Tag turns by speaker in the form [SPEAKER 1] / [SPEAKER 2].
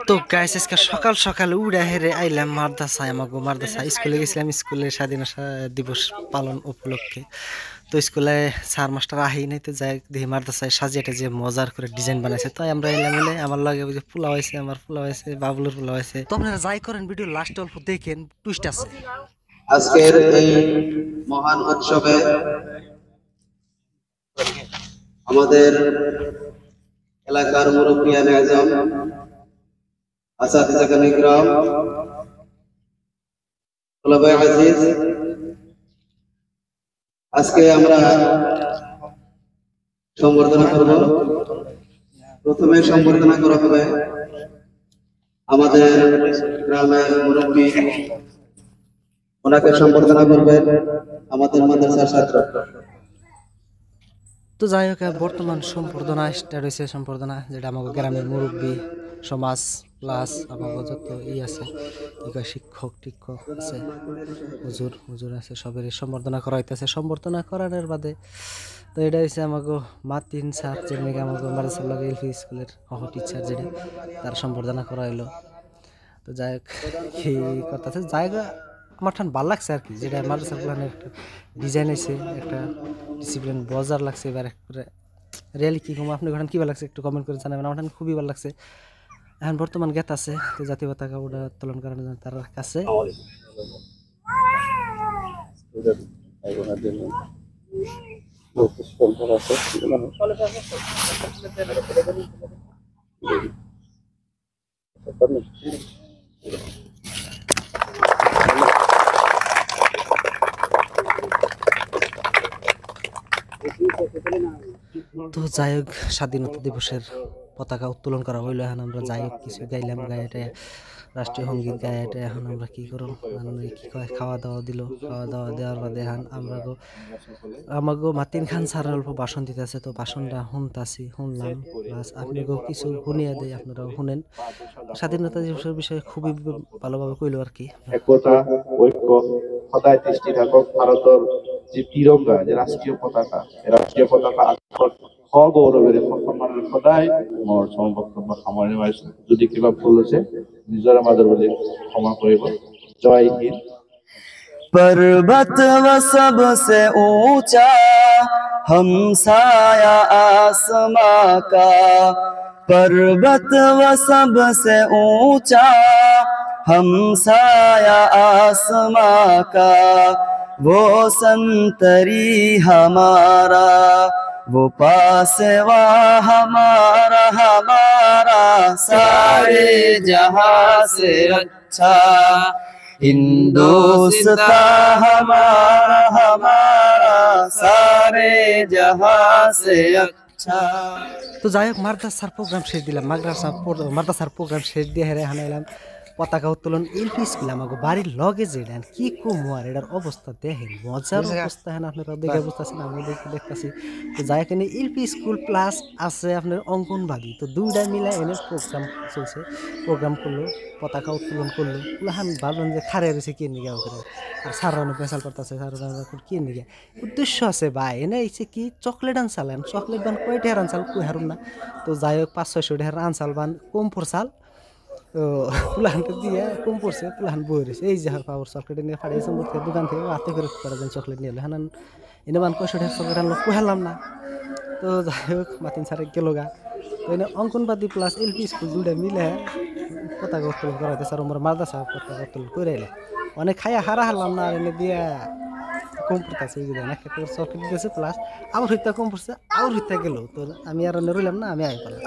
[SPEAKER 1] তো গাইস আজকে সকাল সকাল উড়া হেরে আইলাম মাদ্রাসায়। আমাকে মাদ্রাসায় স্কুলে গেছিলাম, স্কুলে স্বাধীনতা দিবস পালন উপলক্ষে। তো স্কুলে স্যার মাস্টার আহি নাই, তো যাই দেখি মাদ্রাসায় সাজিয়ে যে মজার করে ডিজাইন বানাইছে। তাই আমরা এলাম, এলে আমার লাগে বুঝে পোলা হয়েছে, আমার পোলা হয়েছে, বাবুলের পোলা হয়েছে। তো আপনারা যাই করেন ভিডিও লাস্ট অল্প দেখেন, টুইস্ট আছে।
[SPEAKER 2] আজকের এই মহান উৎসবে আমাদের এলাকার মুরব্বিয়ান আজম, আসাতিজাগান ইকরাম, তোলাবায়ে আজিজ, আজকে আমরা সম্বর্ধনা করব। প্রথমে সম্বর্ধনা করা হবে আমাদের গ্রামের মুরব্বী, ওনাকে সম্বর্ধনা করবেন আমাদের মাদ্রাসার ছাত্র।
[SPEAKER 1] তো যাই হোক, বর্তমান সম্বর্ধনা স্টার্ট হয়েছে। সম্বর্ধনা যেটা আমাকে গ্রামের মুরব্বী সমাজ প্লাস আমাকে যত আছে কি কয় শিক্ষক টিক্ষক আছে, হুজুর হুজুর আছে, সবের সম্বর্ধনা করা হইতেছে। সম্বর্ধনা করানোর বাদে তো এটা হচ্ছে আমাকে মাতিন স্যার, যে নাকি আমাকে মাদ্রাসার লগে এলপি স্কুলের টিচার, যেটা তার সম্বর্ধনা করা হইলো। তো যাই হোক কি করতেছে, যাই হোক আমার ঠান ভালো লাগছে আর কি, যেটা মাদ্রাসার প্ল্যানের একটা ডিজাইন আছে, একটা ডিসিপ্লিন বজার লাগছে। এবার রিয়েলি কি কম, আপনি ঘটনা কী ভালো লাগছে একটু কমেন্ট করে জানাবেন। আমার ঠান খুবই ভালো লাগছে। এখন বর্তমান গেত আছে, তো জাতীয় পতাকা ওটা উত্তোলন করানোর জন্য তার কাছে তো যাই হোক স্বাধীনতা দিবসের পতাকা উত্তোলন করা হইলো। এখন আমরা যাই হোক কিছু গাইলাম, গায়েটা রাষ্ট্রীয় সঙ্গীত গায়েটা। এখন আমরা কি করব, কি কয় খাওয়া দাওয়া দিল। খাওয়া দাওয়া দেওয়ার বাদে এখন আমাকে মাতিন খান স্যার অল্প ভাষণ দিতেছে, তো ভাষণটা শুনলাম। প্লাস আপনাকেও কিছু শুনিয়ে দেয়, আপনারাও শুনেন। স্বাধীনতা দিবসের বিষয়ে খুবই ভালোভাবে কইলো আর কি।
[SPEAKER 3] একতা ঐক্য সদায় দৃষ্টি থাকক ভারতের যে তিরঙ্গা, যে রাষ্ট্রীয় পতাকা, রাষ্ট্রীয় পতাকা গৌরবের সম্মানের সদায় মোৰ বক্তব্য সামৰণি মাৰিছো। যদি কিবা ভুল হৈছে নিজৰে মাজৰ বুলি ক্ষমা কৰিব। জয় হিন্দ।
[SPEAKER 4] पर्वत व सबसे ऊंचा हमसाया आसमां का, पर्वत व सबसे ऊंचा हमसाया आसमां का, वो संतरी हमारा, वो पासवा हमारा, हमारा सारे जहां से अच्छा हिंदुस्तान हमारा, हमारा सारे जहां से अच्छा।
[SPEAKER 1] তো যাই হোক মাদ্রাসার প্রোগ্রাম শেষ দিলাম, মাদ্রাসার প্রোগ্রাম শেষ দিয়ে হেরে হানাইলাম পতাকা উত্তোলন এলপি স্কুল। আমাকে বাড়ির লগে যে দেন কি কুমার, এটার অবস্থা দেখেন, মজার অবস্থা। হ্যাঁ আপনারা দেখে বুঝতেছেন, আমি দেখতেছি। তো যাই এখানে এলপি স্কুল প্লাস আছে আপনার অঙ্গনবাড়ি, তো দুইটা মিলে এনে প্রোগ্রাম চলছে। প্রোগ্রাম করলো, পতাকা উত্তোলন করলো। আমি ভাবলাম যে খারে রয়েছে কে নিয়ে করে, আর স্যার অনেক পেশাল করতেছে, স্যার কে নিয়ে উদ্দেশ্য আছে ভাই এনে এসে কি চকলেট আনসালেন, চকলেট বান কয়টা হার আনসাল কই হারুন না। তো যাই হোক 500-600 টাকার আনসাল বান কম পড়সাল। তো পুলাহানটা দিয়ে কম পড়ছে, পুলাহান বই রয়েছে। এই যে পাওয়ার চকলেট নিয়ে ফাড়িয়েছে দোকান থেকে হাতে করে করা যায় চকলেট নিয়ে এলো। হ্যাঁ এনে বান 500 টাকার চকলেট আনলো, কুহালাম না। তো যাই হোক মাতিন স্যারে গেল গা। তো এনে অঙ্কনবাদী প্লাস এলপি স্কুল দুইটা মিলে পতাকা উত্তোলন করা হইতেছে। আর আমরা মাদ্রাসা পতাকা উত্তোলন করে এলে অনেক খাইয়া হারা হারলাম না। আর এনে দিয়ে কম পড়তেছে, ওই যে দেন একটা চকলেট দিতেছে প্লাস আবার হইতে কম পড়ছে, আবার হইতে গেল। তো আমি আর রইলাম না, আমি আই পারলাম।